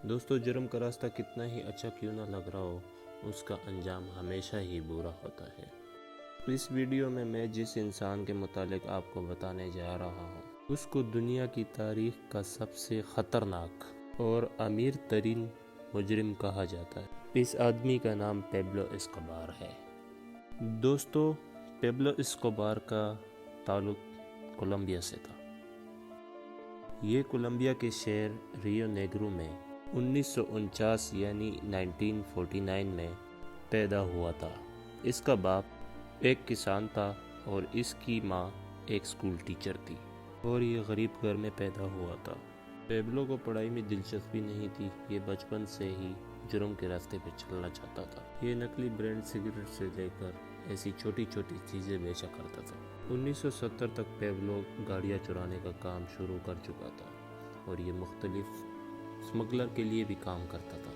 دوستو، جرم کا راستہ کتنا ہی اچھا کیوں نہ لگ رہا ہو، اس کا انجام ہمیشہ ہی برا ہوتا ہے۔ اس ویڈیو میں جس انسان کے متعلق آپ کو بتانے جا رہا ہوں، اس کو دنیا کی تاریخ کا سب سے خطرناک اور امیر ترین مجرم کہا جاتا ہے۔ اس آدمی کا نام پیبلو اسکوبار ہے۔ دوستو، پیبلو اسکوبار کا تعلق کولمبیا سے تھا۔ یہ کولمبیا کے شہر ریو نیگرو میں 1949 یعنی 1949 میں پیدا ہوا تھا۔ اس کا باپ ایک کسان تھا اور اس کی ماں ایک اسکول ٹیچر تھی، اور یہ غریب گھر میں پیدا ہوا تھا۔ پیبلو کو پڑھائی میں دلچسپی نہیں تھی۔ یہ بچپن سے ہی جرم کے راستے پہ چلنا چاہتا تھا۔ یہ نقلی برانڈ سگریٹ سے لے کر ایسی چھوٹی چھوٹی چیزیں بیچا کرتا تھا۔ 1970 تک پیبلو گاڑیاں چرانے کا کام شروع کر چکا تھا، اور یہ مختلف اسمگلر کے لیے بھی کام کرتا تھا،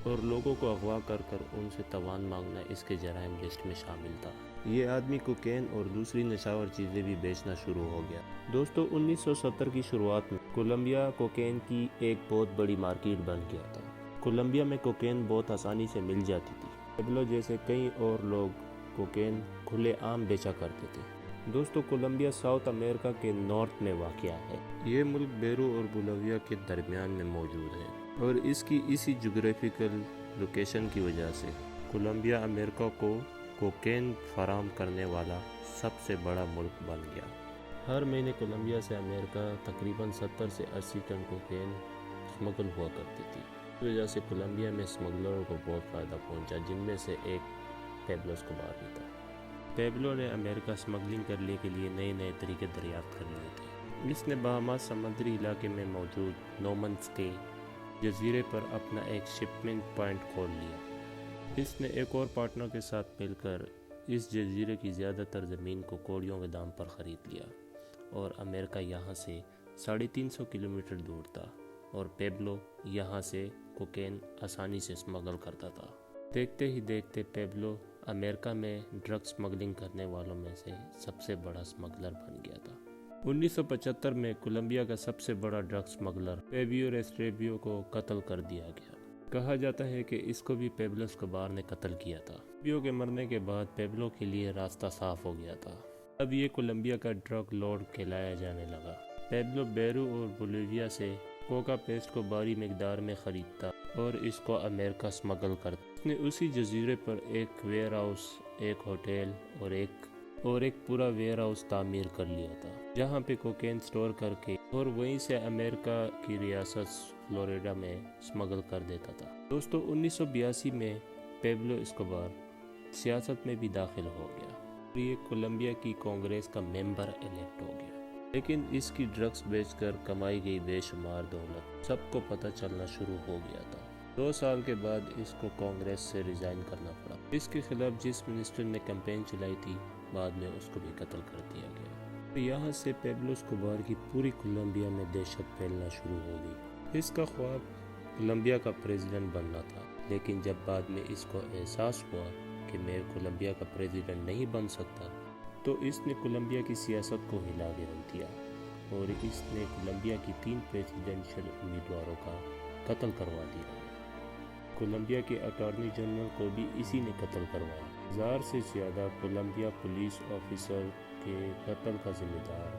اور لوگوں کو اغوا کر ان سے تاوان مانگنا اس کے جرائم لسٹ میں شامل تھا۔ یہ آدمی کوکین اور دوسری نشاور چیزیں بھی بیچنا شروع ہو گیا۔ دوستو، 1970 کی شروعات میں کولمبیا کوکین کی ایک بہت بڑی مارکیٹ بن گیا تھا۔ کولمبیا میں کوکین بہت آسانی سے مل جاتی تھی۔ پیبلو جیسے کئی اور لوگ کوکین کھلے عام بیچا کرتے تھے۔ دوستو، کولمبیا ساؤتھ امریکہ کے نارتھ میں واقع ہے۔ یہ ملک بیرو اور بولیویا کے درمیان میں موجود ہے، اور اس کی اسی جغرافیکل لوکیشن کی وجہ سے کولمبیا امریکہ کو کوکین فراہم کرنے والا سب سے بڑا ملک بن گیا۔ ہر مہینے کولمبیا سے امریکہ تقریباً 70 سے 80 ٹن کوکین اسمگل ہوا کرتی تھی۔ اس وجہ سے کولمبیا میں اسمگلروں کو بہت فائدہ پہنچا، جن میں سے ایک پیبلو اسکوبار بھی تھا۔ پیبلو نے امریکہ اسمگلنگ کرنے کے لیے نئے طریقے دریافت کر لیے تھے۔ اس نے بہاماس سمندری علاقے میں موجود نومنس کے جزیرے پر اپنا ایک شپمنٹ پوائنٹ کھول لیا۔ اس نے ایک اور پارٹنر کے ساتھ مل کر اس جزیرے کی زیادہ تر زمین کو کوڑیوں کے دام پر خرید لیا، اور امریکہ یہاں سے 350 کلومیٹر دور تھا، اور پیبلو یہاں سے کوکین آسانی سے اسمگل کرتا تھا۔ دیکھتے ہی دیکھتے پیبلو امریکہ میں ڈرگ اسمگلنگ کرنے والوں میں سے سب سے بڑا اسمگلر بن گیا تھا۔ 1975 میں کولمبیا کا سب سے بڑا ڈرگ اسمگلر پیبلو ریسٹریبیو کو قتل کر دیا گیا۔ کہا جاتا ہے کہ اس کو بھی پیبلو اسکوبار نے قتل کیا تھا۔ پیبلو کے مرنے کے بعد پیبلو کے لیے راستہ صاف ہو گیا تھا۔ اب یہ کولمبیا کا ڈرگ لارڈ کہلایا جانے لگا۔ پیبلو بیرو اور بولیویا سے کوکا پیسٹ کو بھاری مقدار میں خریدتا اور اس کو امریکہ اسمگل کرتا۔ اس نے اسی جزیرے پر ایک ویئر ہاؤس، ایک ہوٹل اور ایک پورا ویئر ہاؤس تعمیر کر لیا تھا، جہاں پہ کوکین سٹور کر کے اور وہیں سے امریکہ کی ریاست فلوریڈا میں اسمگل کر دیتا تھا۔ دوستو، 1982 میں پیبلو اسکوبار سیاست میں بھی داخل ہو گیا، اور یہ کولمبیا کی کانگریس کا ممبر الیکٹ ہو گیا۔ لیکن اس کی ڈرگز بیچ کر کمائی گئی بے شمار دولت سب کو پتہ چلنا شروع ہو گیا تھا۔ 2 سال کے بعد اس کو کانگریس سے ریزائن کرنا پڑا۔ اس کے خلاف جس منسٹر نے کیمپین چلائی تھی، بعد میں اس کو بھی قتل کر دیا گیا۔ یہاں سے پیبلو اسکوبار کی پوری کولمبیا میں دہشت پھیلنا شروع ہو گئی۔ اس کا خواب کولمبیا کا پریزیڈنٹ بننا تھا، لیکن جب بعد میں اس کو احساس ہوا کہ میں کولمبیا کا پریزیڈنٹ نہیں بن سکتا، تو اس نے کولمبیا کی سیاست کو ہلا کے رکھ دیا، اور اس نے کولمبیا کی 3 پریزیڈنشل امیدواروں کا قتل کروا دیا۔ کولمبیا کے اٹارنی جنرل کو بھی اسی نے قتل کروایا۔ 1000 سے زیادہ کولمبیا پولیس آفیسر کے قتل کا ذمہ دار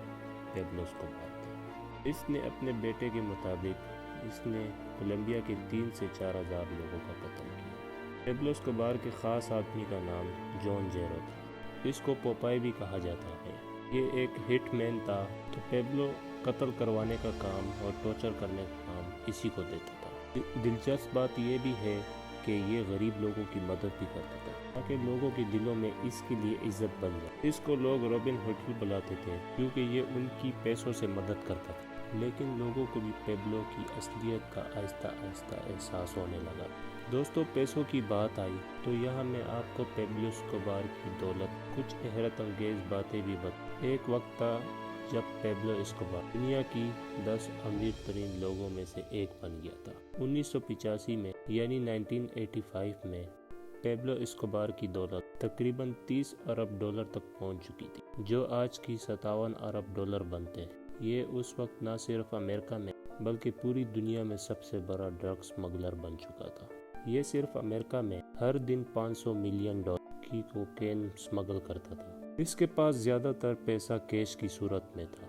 پیبلو اسکوبار تھا۔ اس نے اپنے بیٹے کے مطابق اس نے کولمبیا کے 3 سے 4000 لوگوں کا قتل کیا۔ پیبلو اسکوبار کے خاص آدمی کا نام جان جیرو تھا۔ اس کو پوپائے بھی کہا جاتا ہے۔ یہ ایک ہٹ مین تھا، تو پیبلو قتل کروانے کا کام اور ٹارچر کرنے کا کام اسی کو دیتا تھا۔ دلچسپ بات یہ بھی ہے کہ یہ غریب لوگوں کی مدد بھی کرتا تھا، تاکہ لوگوں کے دلوں میں اس کے لیے عزت بن جائے۔ اس کو لوگ رابن ہوڈ بھی بلاتے تھے، کیونکہ یہ ان کی پیسوں سے مدد کرتا تھا۔ لیکن لوگوں کو بھی پیبلو کی اصلیت کا آہستہ آہستہ احساس ہونے لگا۔ دوستو، پیسوں کی بات آئی تو یہاں میں آپ کو پیبلو اسکوبار کی دولت کچھ حیرت انگیز باتیں بھی بتا۔ ایک وقت تھا جب پیبلو اسکوبار دنیا کی 10 امیر ترین لوگوں میں سے ایک بن گیا تھا۔ 1985 میں یعنی 1985 میں پیبلو اسکوبار کی دولت تقریباً $30 ارب تک پہنچ چکی تھی، جو آج کی $57 ارب بنتے ہیں۔ یہ اس وقت نہ صرف امریکہ میں بلکہ پوری دنیا میں سب سے بڑا ڈرگ سمگلر بن چکا تھا۔ یہ صرف امریکہ میں ہر دن $500 ملین کی کوکین سمگل کرتا تھا۔ اس کے پاس زیادہ تر پیسہ کیش کی صورت میں تھا۔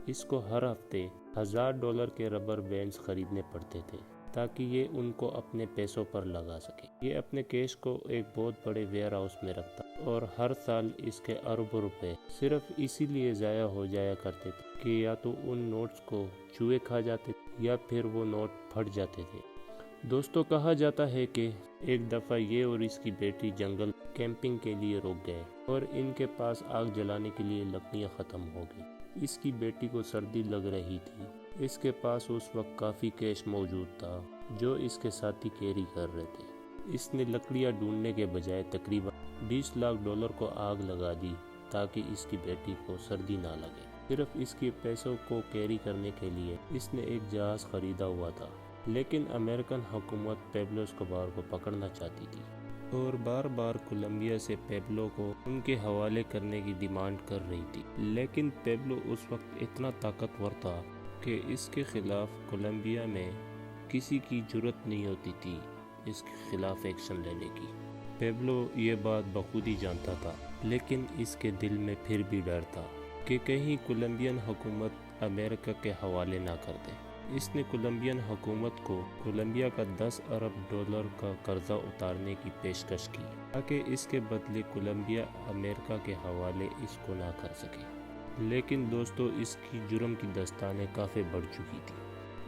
اس کو ہر ہفتے $1000 کے ربر بینڈز خریدنے پڑتے تھے تاکہ یہ ان کو اپنے پیسوں پر لگا سکے۔ یہ اپنے کیش کو ایک بہت بڑے ویئر ہاؤس میں رکھتا اور ہر سال اس کے اربوں روپے صرف اسی لیے ضائع ہو جایا کرتے تھے کہ یا تو ان نوٹس کو چوہے کھا جاتے تھے یا پھر وہ نوٹ پھٹ جاتے تھے۔ دوستوں، کہا جاتا ہے کہ ایک دفعہ یہ اور اس کی بیٹی جنگل کیمپنگ کے لیے رک گئے اور ان کے پاس آگ جلانے کے لیے لکڑیاں ختم ہو گئی۔ اس کی بیٹی کو سردی لگ رہی تھی۔ اس کے پاس اس وقت کافی کیش موجود تھا جو اس کے ساتھی کیری کر رہے تھے۔ اس نے لکڑیاں ڈھونڈنے کے بجائے تقریباً $20 لاکھ کو آگ لگا دی تاکہ اس کی بیٹی کو سردی نہ لگے۔ صرف اس کے پیسوں کو کیری کرنے کے لیے اس نے ایک جہاز خریدا ہوا تھا، لیکن امریکن حکومت پیبلو اسکوبار کو پکڑنا چاہتی تھی اور بار بار کولمبیا سے پیبلو کو ان کے حوالے کرنے کی ڈیمانڈ کر رہی تھی۔ لیکن پیبلو اس وقت اتنا طاقتور تھا کہ اس کے خلاف کولمبیا میں کسی کی جرأت نہیں ہوتی تھی اس کے خلاف ایکشن لینے کی۔ پیبلو یہ بات بخود ہی جانتا تھا، لیکن اس کے دل میں پھر بھی ڈر تھا کہ کہیں کولمبین حکومت امریکہ کے حوالے نہ کر دے۔ اس نے کولمبین حکومت کو کولمبیا کا $10 ارب کا قرضہ اتارنے کی پیشکش کی تاکہ اس کے بدلے کولمبیا امریکہ کے حوالے اس کو نہ کر سکے۔ لیکن دوستو، اس کی جرم کی داستانیں کافی بڑھ چکی تھی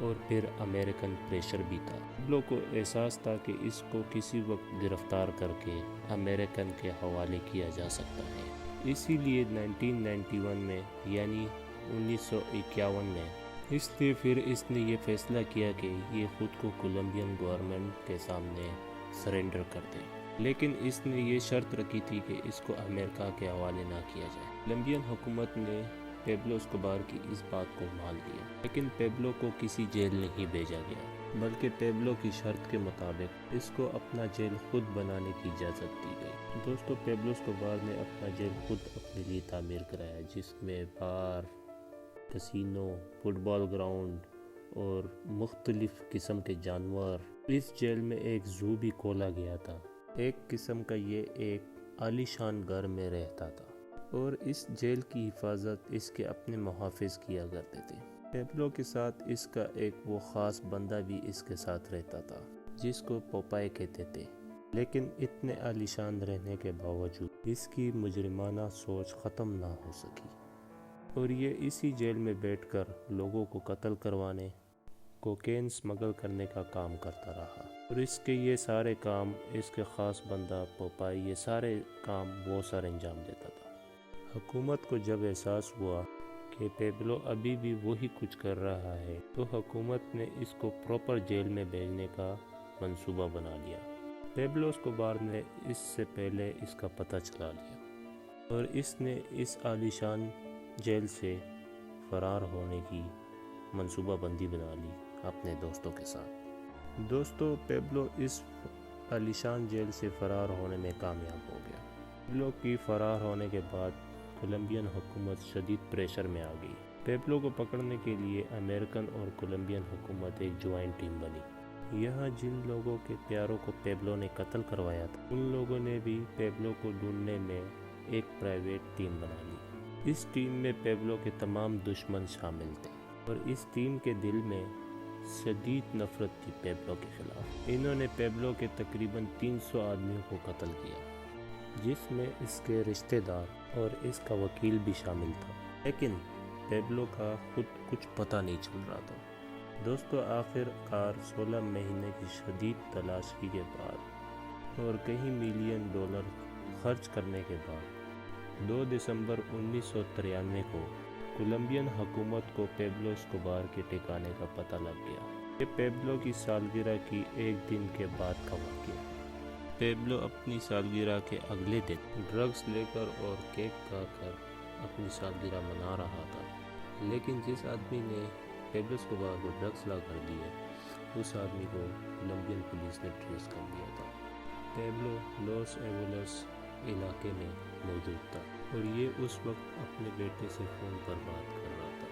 اور پھر امریکن پریشر بھی تھا۔ پیبلو کو احساس تھا کہ اس کو کسی وقت گرفتار کر کے امریکن کے حوالے کیا جا سکتا ہے۔ اسی لیے 1991 میں یعنی 1951 میں اس نے یہ فیصلہ کیا کہ یہ خود کو کولمبین گورنمنٹ کے سامنے سرنڈر کر دے۔ لیکن اس نے یہ شرط رکھی تھی کہ اس کو امریکہ کے حوالے نہ کیا جائے۔ کولمبین حکومت نے پیبلو اسکوبار کی اس بات کو مان لیا، لیکن پیبلو کو کسی جیل نہیں بھیجا گیا، بلکہ پیبلو کی شرط کے مطابق اس کو اپنا جیل خود بنانے کی اجازت دی گئی۔ دوستو، پیبلو اسکوبار نے اپنا جیل خود اپنے لیے تعمیر کرایا، جس میں بار، کسینو، فٹ بال گراؤنڈ اور مختلف قسم کے جانور۔ اس جیل میں ایک زو بھی کھولا گیا تھا۔ ایک قسم کا یہ ایک عالیشان گھر میں رہتا تھا اور اس جیل کی حفاظت اس کے اپنے محافظ کیا کرتے تھے۔ پیبلو کے ساتھ اس کا ایک وہ خاص بندہ بھی اس کے ساتھ رہتا تھا جس کو پوپائے کہتے تھے۔ لیکن اتنے عالیشان رہنے کے باوجود اس کی مجرمانہ سوچ ختم نہ ہو سکی اور یہ اسی جیل میں بیٹھ کر لوگوں کو قتل کروانے، کوکین سمگل کرنے کا کام کرتا رہا اور اس کے یہ سارے کام اس کے خاص بندہ پوپائے یہ سارے کام وہ سر انجام دیتا تھا۔ حکومت کو جب احساس ہوا کہ پیبلو ابھی بھی وہی کچھ کر رہا ہے تو حکومت نے اس کو پراپر جیل میں بھیجنے کا منصوبہ بنا لیا۔ پیبلو اسکوبار نے اس سے پہلے اس کا پتہ چلا لیا اور اس نے اس عالیشان جیل سے فرار ہونے کی منصوبہ بندی بنا لی اپنے دوستوں کے ساتھ۔ دوستو، پیبلو اس عالیشان جیل سے فرار ہونے میں کامیاب ہو گیا۔ پیبلو کی فرار ہونے کے بعد کولمبین حکومت شدید پریشر میں آ گئی۔ پیبلو کو پکڑنے کے لیے امریکن اور کولمبین حکومت ایک جوائنٹ ٹیم بنی۔ یہاں جن لوگوں کے پیاروں کو پیبلو نے قتل کروایا تھا ان لوگوں نے بھی پیبلو کو ڈھونڈنے میں ایک پرائیویٹ ٹیم بنا لی۔ اس ٹیم میں پیبلو کے تمام دشمن شامل تھے اور اس ٹیم کے دل میں شدید نفرت تھی پیبلو کے خلاف۔ انہوں نے پیبلو کے تقریباً 300 آدمیوں کو قتل کیا، جس میں اس کے رشتہ دار اور اس کا وکیل بھی شامل تھا، لیکن پیبلو کا خود کچھ پتہ نہیں چل رہا تھا۔ دوستو، آخر کار 16 مہینے کی شدید تلاشی کے بعد اور کئی ملین ڈالر خرچ کرنے کے بعد 2 دسمبر 1993 کو کولمبین حکومت کو پیبلو اسکوبار کے ٹھکانے کا پتہ لگ گیا۔ یہ پیبلو کی سالگرہ کی ایک دن کے بعد کا واقعہ ہے۔ پیبلو اپنی سالگرہ کے اگلے دن ڈرگز لے کر اور کیک کھا کر اپنی سالگرہ منا رہا تھا، لیکن جس آدمی نے پیبلو اسکوبار کو ڈرگز لا کر دیے اس آدمی کو کولمبین پولیس نے ٹریس کر لیا تھا۔ پیبلو لاس ایونجلس علاقے میں موجود تھا اور یہ اس وقت اپنے بیٹے سے فون پر بات کر رہا تھا۔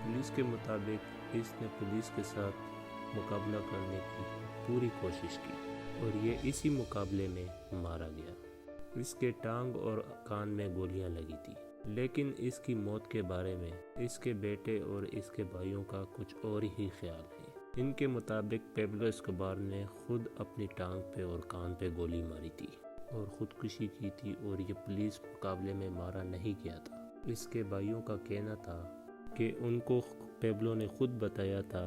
پولیس کے مطابق اس نے پولیس کے ساتھ مقابلہ کرنے کی پوری کوشش کی اور یہ اسی مقابلے میں مارا گیا۔ اس کے ٹانگ اور کان میں گولیاں لگی تھی، لیکن اس کی موت کے بارے میں اس کے بیٹے اور اس کے بھائیوں کا کچھ اور ہی خیال ہے۔ ان کے مطابق پیبلو اسکوبار نے خود اپنی ٹانگ پہ اور کان پہ گولی ماری تھی اور خودکشی کی تھی، اور یہ پولیس مقابلے میں مارا نہیں گیا تھا۔ اس کے بھائیوں کا کہنا تھا کہ ان کو پیبلو نے خود بتایا تھا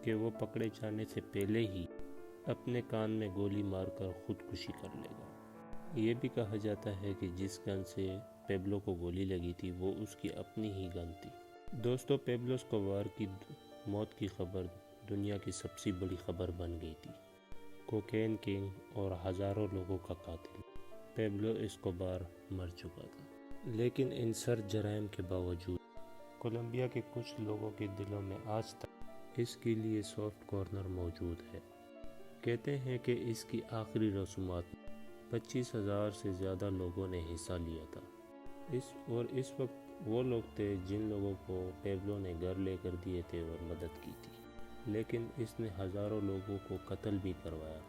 کہ وہ پکڑے جانے سے پہلے ہی اپنے کان میں گولی مار کر خودکشی کر لے گا۔ یہ بھی کہا جاتا ہے کہ جس گن سے پیبلو کو گولی لگی تھی وہ اس کی اپنی ہی گن تھی۔ دوستو، پیبلو اسکوبار کی موت کی خبر دنیا کی سب سے بڑی خبر بن گئی تھی۔ کوکین کنگ اور ہزاروں لوگوں کا قاتل پیبلو اسکوبار مر چکا تھا، لیکن ان سر جرائم کے باوجود کولمبیا کے کچھ لوگوں کے دلوں میں آج تک اس کے لیے سافٹ کارنر موجود ہے۔ کہتے ہیں کہ اس کی آخری رسومات میں 25,000 سے زیادہ لوگوں نے حصہ لیا تھا۔ اس وقت وہ لوگ تھے جن لوگوں کو پیبلو نے گھر لے کر دیے تھے اور مدد کی تھی، لیکن اس نے ہزاروں لوگوں کو قتل بھی کروایا،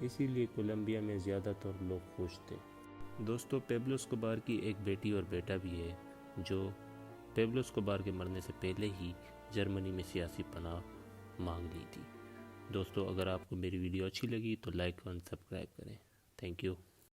اسی لیے کولمبیا میں زیادہ تر لوگ خوش تھے۔ دوستو، پیبلو اسکوبار کی ایک بیٹی اور بیٹا بھی ہے جو پیبلو اسکوبار کے مرنے سے پہلے ہی جرمنی میں سیاسی پناہ مانگ لی تھی۔ دوستو، اگر آپ کو میری ویڈیو اچھی لگی تو لائک اور سبسکرائب کریں۔ Thank you.